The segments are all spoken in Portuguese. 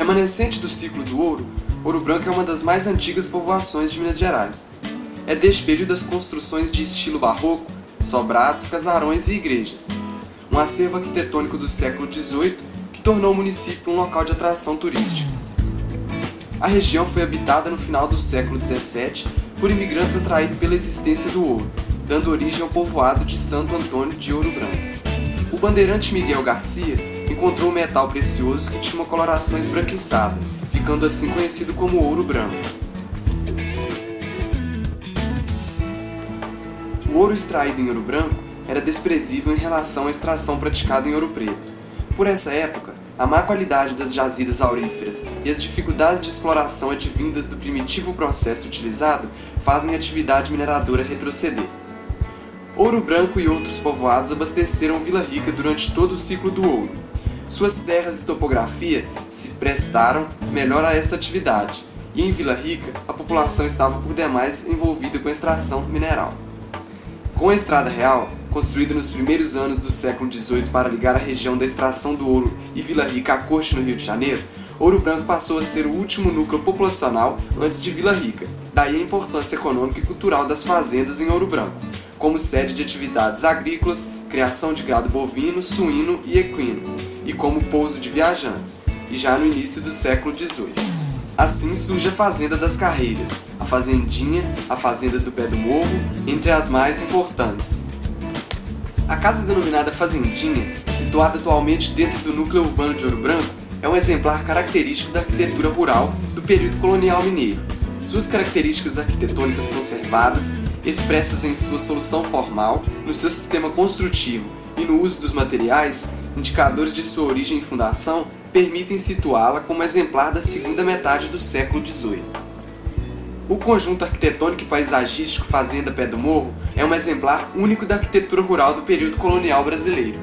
Remanescente do ciclo do ouro, Ouro Branco é uma das mais antigas povoações de Minas Gerais. É deste período as construções de estilo barroco, sobrados, casarões e igrejas. Um acervo arquitetônico do século XVIII que tornou o município um local de atração turística. A região foi habitada no final do século XVII por imigrantes atraídos pela existência do ouro, dando origem ao povoado de Santo Antônio de Ouro Branco. O bandeirante Miguel Garcia encontrou um metal precioso que tinha uma coloração esbranquiçada, ficando assim conhecido como Ouro Branco. O ouro extraído em Ouro Branco era desprezível em relação à extração praticada em Ouro Preto. Por essa época, a má qualidade das jazidas auríferas e as dificuldades de exploração advindas do primitivo processo utilizado fazem a atividade mineradora retroceder. Ouro Branco e outros povoados abasteceram Vila Rica durante todo o ciclo do ouro. Suas terras e topografia se prestaram melhor a esta atividade, e em Vila Rica a população estava por demais envolvida com a extração mineral. Com a Estrada Real, construída nos primeiros anos do século XVIII para ligar a região da extração do ouro e Vila Rica à corte no Rio de Janeiro, Ouro Branco passou a ser o último núcleo populacional antes de Vila Rica, daí a importância econômica e cultural das fazendas em Ouro Branco, como sede de atividades agrícolas, criação de gado bovino, suíno e equino, e como pouso de viajantes, e já no início do século XVIII. Assim surge a Fazenda das Carreiras, a Fazendinha, a Fazenda do Pé do Morro, entre as mais importantes. A casa denominada Fazendinha, situada atualmente dentro do núcleo urbano de Ouro Branco, é um exemplar característico da arquitetura rural do período colonial mineiro. Suas características arquitetônicas conservadas, expressas em sua solução formal, no seu sistema construtivo e no uso dos materiais, indicadores de sua origem e fundação, permitem situá-la como exemplar da segunda metade do século XVIII. O conjunto arquitetônico e paisagístico Fazenda Pé do Morro é um exemplar único da arquitetura rural do período colonial brasileiro.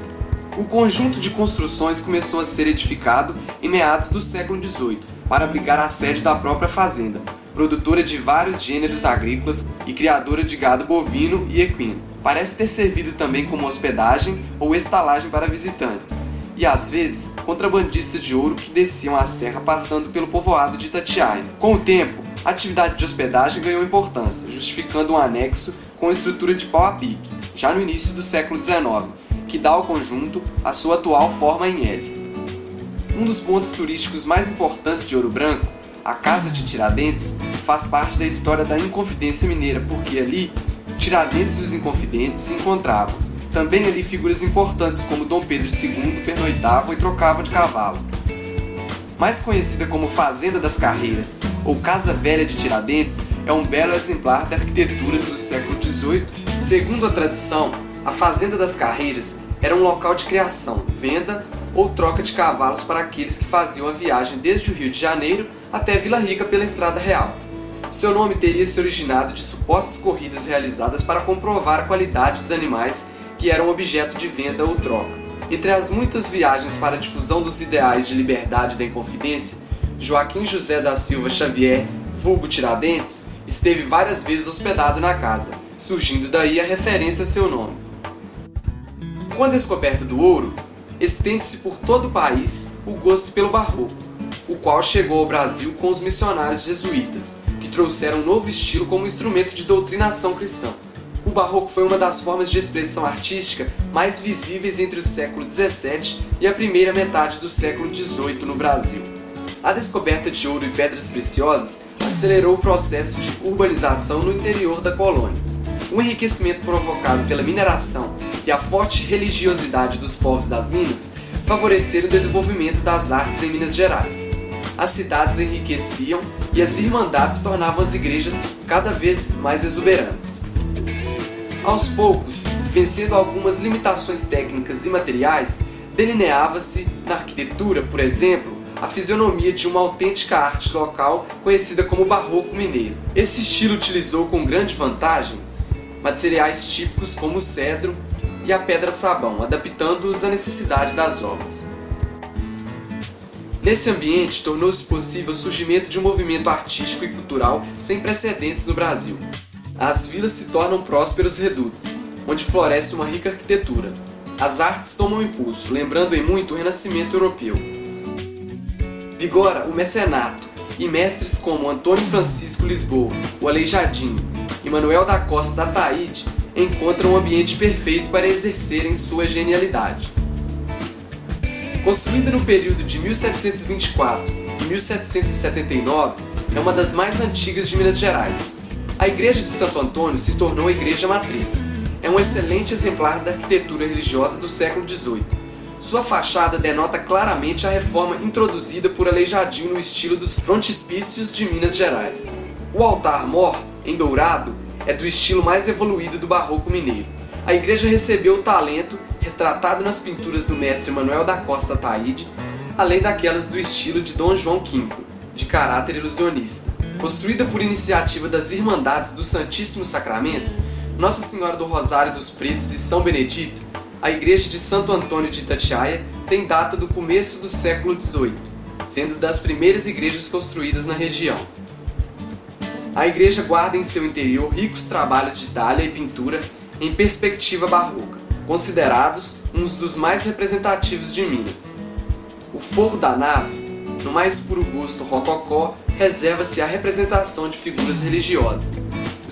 O conjunto de construções começou a ser edificado em meados do século XVIII, para abrigar a sede da própria fazenda, produtora de vários gêneros agrícolas e criadora de gado bovino e equino. Parece ter servido também como hospedagem ou estalagem para visitantes, e às vezes contrabandistas de ouro que desciam a serra passando pelo povoado de Itatiaia. Com o tempo, a atividade de hospedagem ganhou importância, justificando um anexo com estrutura de pau a pique, já no início do século XIX, que dá ao conjunto a sua atual forma em L. Um dos pontos turísticos mais importantes de Ouro Branco, a Casa de Tiradentes, faz parte da história da Inconfidência Mineira, porque ali Tiradentes e os Inconfidentes se encontravam. Também ali figuras importantes como Dom Pedro II pernoitavam e trocavam de cavalos. Mais conhecida como Fazenda das Carreiras ou Casa Velha de Tiradentes, é um belo exemplar da arquitetura do século XVIII. Segundo a tradição, a Fazenda das Carreiras era um local de criação, venda ou troca de cavalos para aqueles que faziam a viagem desde o Rio de Janeiro até Vila Rica pela Estrada Real. Seu nome teria se originado de supostas corridas realizadas para comprovar a qualidade dos animais que eram objeto de venda ou troca. Entre as muitas viagens para a difusão dos ideais de liberdade e da Inconfidência, Joaquim José da Silva Xavier, vulgo Tiradentes, esteve várias vezes hospedado na casa, surgindo daí a referência a seu nome. Com a descoberta do ouro, estende-se por todo o país o gosto pelo barroco, o qual chegou ao Brasil com os missionários jesuítas, que trouxeram um novo estilo como instrumento de doutrinação cristã. O barroco foi uma das formas de expressão artística mais visíveis entre o século XVII e a primeira metade do século XVIII no Brasil. A descoberta de ouro e pedras preciosas acelerou o processo de urbanização no interior da colônia. O enriquecimento provocado pela mineração e a forte religiosidade dos povos das minas favoreceram o desenvolvimento das artes em Minas Gerais. As cidades enriqueciam e as irmandades tornavam as igrejas cada vez mais exuberantes. Aos poucos, vencendo algumas limitações técnicas e materiais, delineava-se na arquitetura, por exemplo, a fisionomia de uma autêntica arte local conhecida como barroco mineiro. Esse estilo utilizou com grande vantagem materiais típicos como o cedro e a pedra-sabão, adaptando-os à necessidade das obras. Nesse ambiente, tornou-se possível o surgimento de um movimento artístico e cultural sem precedentes no Brasil. As vilas se tornam prósperos redutos, onde floresce uma rica arquitetura. As artes tomam impulso, lembrando em muito o Renascimento europeu. Vigora o mecenato, e mestres como Antônio Francisco Lisboa, o Aleijadinho, e Manuel da Costa da Taíde encontram um ambiente perfeito para exercerem sua genialidade. Construída no período de 1724 e 1779, é uma das mais antigas de Minas Gerais. A Igreja de Santo Antônio se tornou a igreja matriz. É um excelente exemplar da arquitetura religiosa do século XVIII. Sua fachada denota claramente a reforma introduzida por Aleijadinho no estilo dos frontispícios de Minas Gerais. O altar-mor, em dourado, é do estilo mais evoluído do barroco mineiro. A igreja recebeu o talento retratado nas pinturas do mestre Manuel da Costa Taíde, além daquelas do estilo de Dom João V, de caráter ilusionista. Construída por iniciativa das Irmandades do Santíssimo Sacramento, Nossa Senhora do Rosário dos Pretos e São Benedito, a igreja de Santo Antônio de Itatiaia tem data do começo do século XVIII, sendo das primeiras igrejas construídas na região. A igreja guarda em seu interior ricos trabalhos de talha e pintura em perspectiva barroca, considerados uns dos mais representativos de Minas. O forro da nave, no mais puro gosto rococó, reserva-se à representação de figuras religiosas.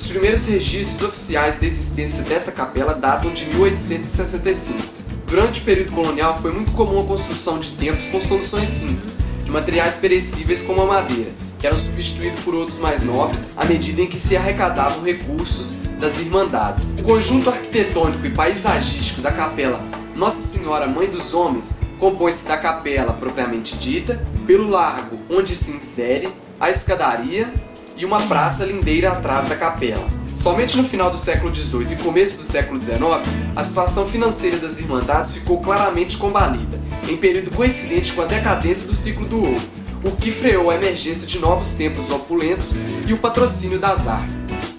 Os primeiros registros oficiais da existência dessa capela datam de 1865. Durante o período colonial foi muito comum a construção de templos com soluções simples, de materiais perecíveis como a madeira, que eram substituídos por outros mais nobres à medida em que se arrecadavam recursos das Irmandades. O conjunto arquitetônico e paisagístico da capela Nossa Senhora Mãe dos Homens compõe-se da capela propriamente dita, pelo largo onde se insere, a escadaria e uma praça lindeira atrás da capela. Somente no final do século XVIII e começo do século XIX, a situação financeira das Irmandades ficou claramente combalida, em período coincidente com a decadência do ciclo do ouro, o que freou a emergência de novos templos opulentos e o patrocínio das artes.